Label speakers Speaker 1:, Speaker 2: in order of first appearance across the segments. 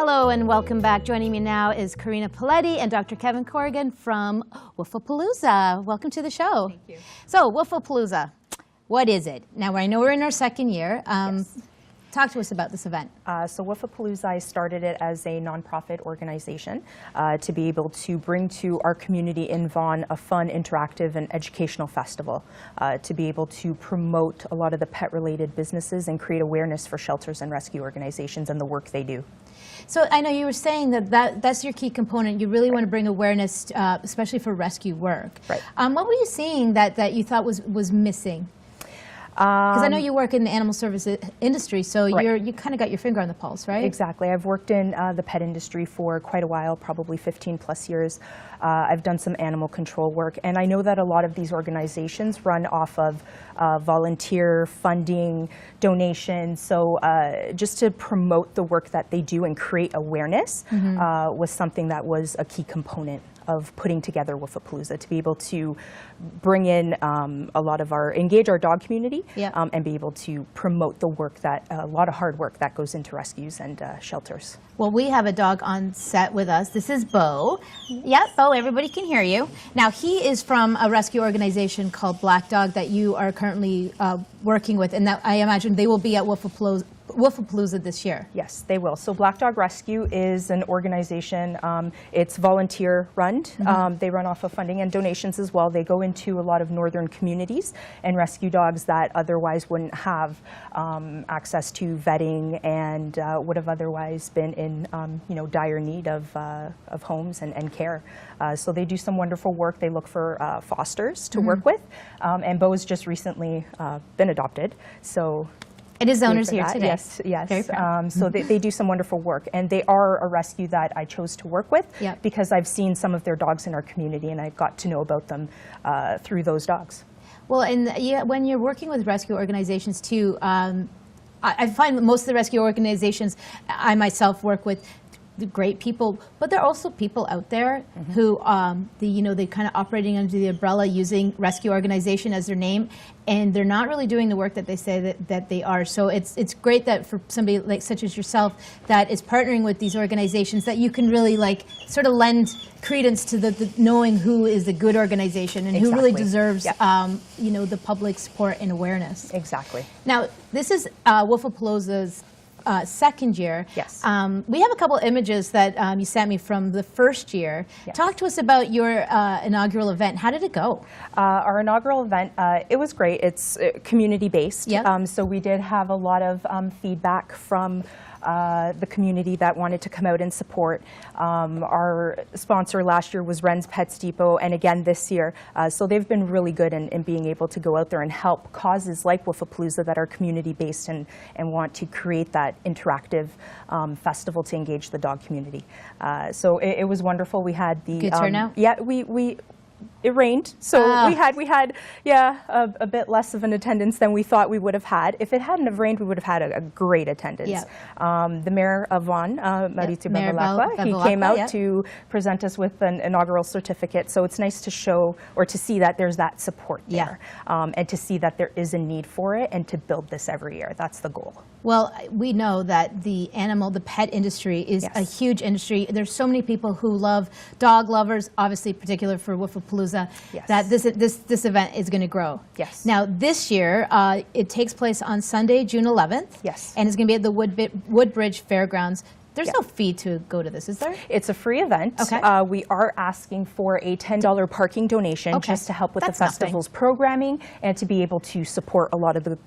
Speaker 1: Hello and welcome back. Joining me now is Karina Paletti and Dr. Kevin Corrigan from Woof-A-Palooza. Welcome to the show.
Speaker 2: Thank you.
Speaker 1: So Woof-A-Palooza, what is it? Now I know we're in our second year.
Speaker 2: Yes.
Speaker 1: Talk to us about this event.
Speaker 2: So Woof-A-Palooza, I started it as a nonprofit organization to be able to bring to our community in Vaughan a fun, interactive, and educational festival to be able to promote a lot of the pet-related businesses and create awareness for shelters and rescue organizations and the work they do.
Speaker 1: So I know you were saying that's your key component. You really want to bring awareness, especially for rescue work.
Speaker 2: Right.
Speaker 1: What were you seeing that you thought was missing? Because I know you work in the animal service industry, so
Speaker 2: right.
Speaker 1: you kind of got your finger on the pulse, right?
Speaker 2: Exactly. I've worked in the pet industry for quite a while, probably 15 plus years. I've done some animal control work, and I know that a lot of these organizations run off of volunteer funding, donations. So just to promote the work that they do and create awareness was something that was a key component of putting together Woof-A-Palooza, to be able to bring in engage our dog community, and be able to promote the work a lot of hard work that goes into rescues and shelters.
Speaker 1: Well, we have a dog on set with us. This is Bo. Yeah, Bo, everybody can hear you. Now, he is from a rescue organization called Black Dog that you are currently working with, and that I imagine they will be at Woof-A-Palooza this year.
Speaker 2: Yes, they will. So Black Dog Rescue is an organization. It's volunteer run. They run off of funding and donations as well. They go into a lot of northern communities and rescue dogs that otherwise wouldn't have access to vetting and would have otherwise been in dire need of homes and care. So they do some wonderful work. They look for fosters to work with. And Bo has just recently been adopted. So
Speaker 1: and his owner's here today.
Speaker 2: Yes, yes. So they do some wonderful work, and they are a rescue that I chose to work with because I've seen some of their dogs in our community, and I've got to know about them through those dogs.
Speaker 1: Well, and when you're working with rescue organizations too, I find that most of the rescue organizations I myself work with, great people, but there are also people out there who, they kind of operating under the umbrella using rescue organization as their name, and they're not really doing the work that they say that they are. So it's great that for somebody like such as yourself that is partnering with these organizations that you can really sort of lend credence to the knowing who is a good organization and who really deserves the public support and awareness.
Speaker 2: Exactly.
Speaker 1: Now this is Woof-A-Palooza's second year.
Speaker 2: Yes.
Speaker 1: We have a couple images that you sent me from the first year. Yes. Talk to us about your inaugural event. How did it go?
Speaker 2: Our inaugural event, it was great. It's community-based.
Speaker 1: Yep.
Speaker 2: So we did have a lot of feedback from the community that wanted to come out and support. Our sponsor last year was Wren's Pets Depot, and again this year. So they've been really good in being able to go out there and help causes like Woof-A-Palooza that are community-based and want to create that interactive festival to engage the dog community. So it was wonderful. We had the
Speaker 1: good turnout?
Speaker 2: Yeah, it rained, so we had a bit less of an attendance than we thought we would have had. If it hadn't have rained, we would have had a great attendance. The mayor of Vaughan, Mauricio Bevilacqua, he came out to present us with an inaugural certificate. So it's nice to show or to see that there's that support there, and to see that there is a need for it, and to build this every year. That's the goal.
Speaker 1: Well, we know that the pet industry is a huge industry. There's so many people who love dog lovers, obviously particular for Woof-A-Palooza, that this event is going to grow.
Speaker 2: Yes.
Speaker 1: Now this year, it takes place on Sunday, June 11th.
Speaker 2: Yes.
Speaker 1: And it's going to be at the Woodbridge Fairgrounds. There's no fee to go to this, is there?
Speaker 2: It's a free event.
Speaker 1: Okay.
Speaker 2: We are asking for a $10 parking donation just to help with the festival's programming and to be able to support a lot of the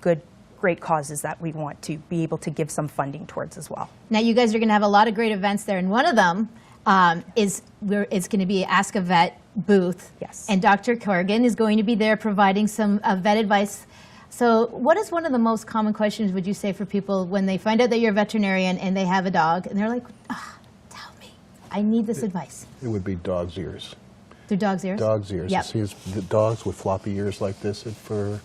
Speaker 2: great causes that we want to be able to give some funding towards as well.
Speaker 1: Now you guys are going to have a lot of great events there, and one of them it's going to be Ask a Vet booth.
Speaker 2: Yes.
Speaker 1: And Dr. Corrigan is going to be there providing some vet advice. So what is one of the most common questions, would you say, for people when they find out that you're a veterinarian and they have a dog and they're like, tell me, I need this advice?
Speaker 3: It would be dog's ears.
Speaker 1: They're dog's ears?
Speaker 3: Dog's ears.
Speaker 1: Yep.
Speaker 3: See, the dogs with floppy ears like this and fur,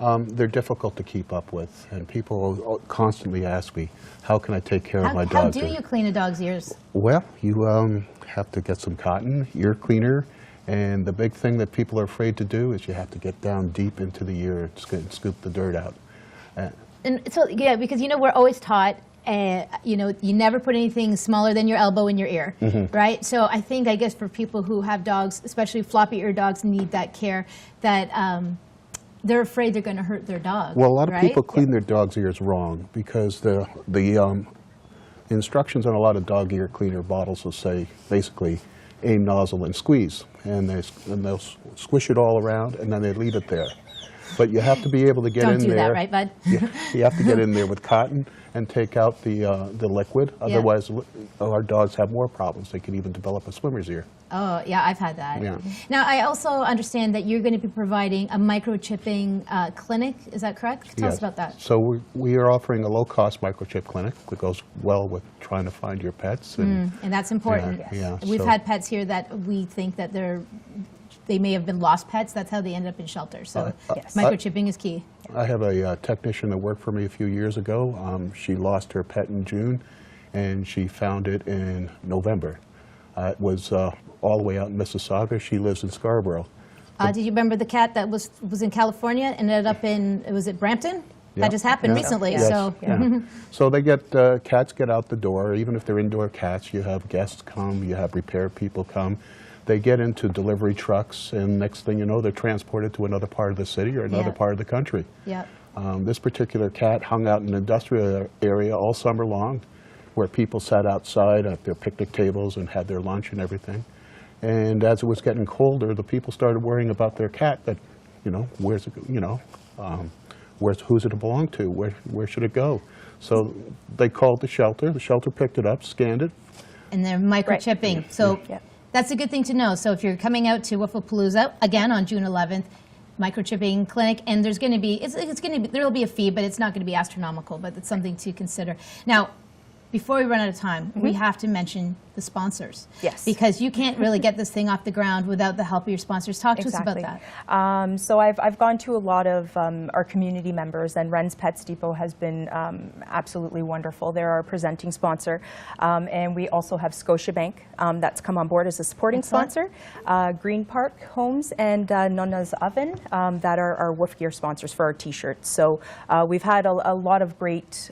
Speaker 3: they're difficult to keep up with. And people constantly ask me, how can I take care of my dog?
Speaker 1: How do you clean a dog's ears?
Speaker 3: Well, you have to get some cotton, ear cleaner, and the big thing that people are afraid to do is you have to get down deep into the ear and scoop the dirt out.
Speaker 1: And so, yeah, because we're always taught you know, you never put anything smaller than your elbow in your ear, right? So I guess for people who have dogs, especially floppy ear dogs, need that care, that they're afraid they're going to hurt their dog.
Speaker 3: Well, a lot of
Speaker 1: right?
Speaker 3: people clean their dog's ears wrong because the instructions on a lot of dog ear cleaner bottles will say basically aim, nozzle, and squeeze, and they'll squish it all around, and then they leave it there. But you have to be able to get
Speaker 1: Don't
Speaker 3: in
Speaker 1: do
Speaker 3: there.
Speaker 1: that, right, bud?
Speaker 3: You have to get in there with cotton and take out the liquid. Otherwise, our dogs have more problems. They can even develop a swimmer's ear.
Speaker 1: Oh, yeah, I've had that.
Speaker 3: Yeah.
Speaker 1: Now, I also understand that you're going to be providing a microchipping clinic. Is that correct? Tell us about that.
Speaker 3: So we are offering a low-cost microchip clinic that goes well with trying to find your pets.
Speaker 1: And that's important.
Speaker 3: Yeah,
Speaker 1: We've
Speaker 3: so-
Speaker 1: had pets here that we think that they may have been lost pets. That's how they ended up in shelter. So microchipping is key.
Speaker 3: I have a technician that worked for me a few years ago. She lost her pet in June, and she found it in November. It was all the way out in Mississauga. She lives in Scarborough.
Speaker 1: Did you remember the cat that was in California and ended up in, was it Brampton?
Speaker 3: Yeah.
Speaker 1: That just happened recently.
Speaker 3: Yes.
Speaker 1: So
Speaker 3: So they cats get out the door. Even if they're indoor cats, you have guests come, you have repair people come. They get into delivery trucks, and next thing you know, they're transported to another part of the city or another part of the country. This particular cat hung out in an industrial area all summer long, where people sat outside at their picnic tables and had their lunch and everything. And as it was getting colder, the people started worrying about their cat. That, you know, who's it belong to? Where should it go? So they called the shelter. The shelter picked it up, scanned it.
Speaker 1: and they're microchipping.
Speaker 2: Right.
Speaker 1: So
Speaker 2: Yep.
Speaker 1: that's a good thing to know. So if you're coming out to Woofapalooza again on June 11th, microchipping clinic, and there's going to be there'll be a fee, but it's not going to be astronomical. But it's something to consider. Now, before we run out of time, we have to mention the sponsors.
Speaker 2: Yes.
Speaker 1: Because you can't really get this thing off the ground without the help of your sponsors. Talk to us about that.
Speaker 2: So I've gone to a lot of our community members, and Wren's Pets Depot has been absolutely wonderful. They're our presenting sponsor. And we also have Scotiabank that's come on board as a supporting sponsor. Green Park Homes and Nonna's Oven that are our Woof Gear sponsors for our t-shirts. So we've had a lot of great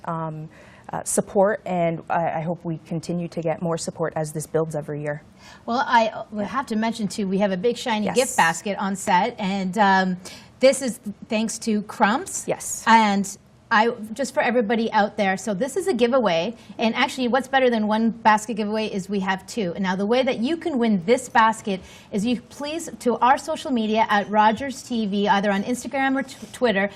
Speaker 2: support, and I hope we continue to get more support as this builds every year.
Speaker 1: Well, I have to mention, too, we have a big, shiny
Speaker 2: Yes.
Speaker 1: gift basket on set, and this is thanks to Crumbs.
Speaker 2: Yes.
Speaker 1: And just for everybody out there, so this is a giveaway, and actually what's better than one basket giveaway is we have two. And now the way that you can win this basket is you please, to our social media at Rogers TV, either on Instagram or Twitter,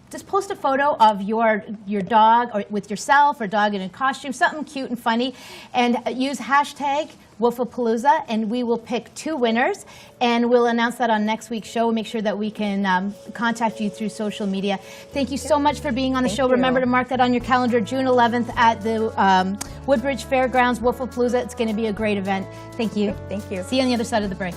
Speaker 1: just post a photo of your dog, or with yourself, or dog in a costume, something cute and funny, and use hashtag Woofapalooza, and we will pick two winners, and we'll announce that on next week's show. We'll make sure that we can contact you through social media. Thank you so much for being on the show.
Speaker 2: you.
Speaker 1: Remember to mark that on your calendar, June 11th at the Woodbridge Fairgrounds, Woofapalooza. It's going to be a great event. Thank you.
Speaker 2: Thank you.
Speaker 1: See you on the other side of the break.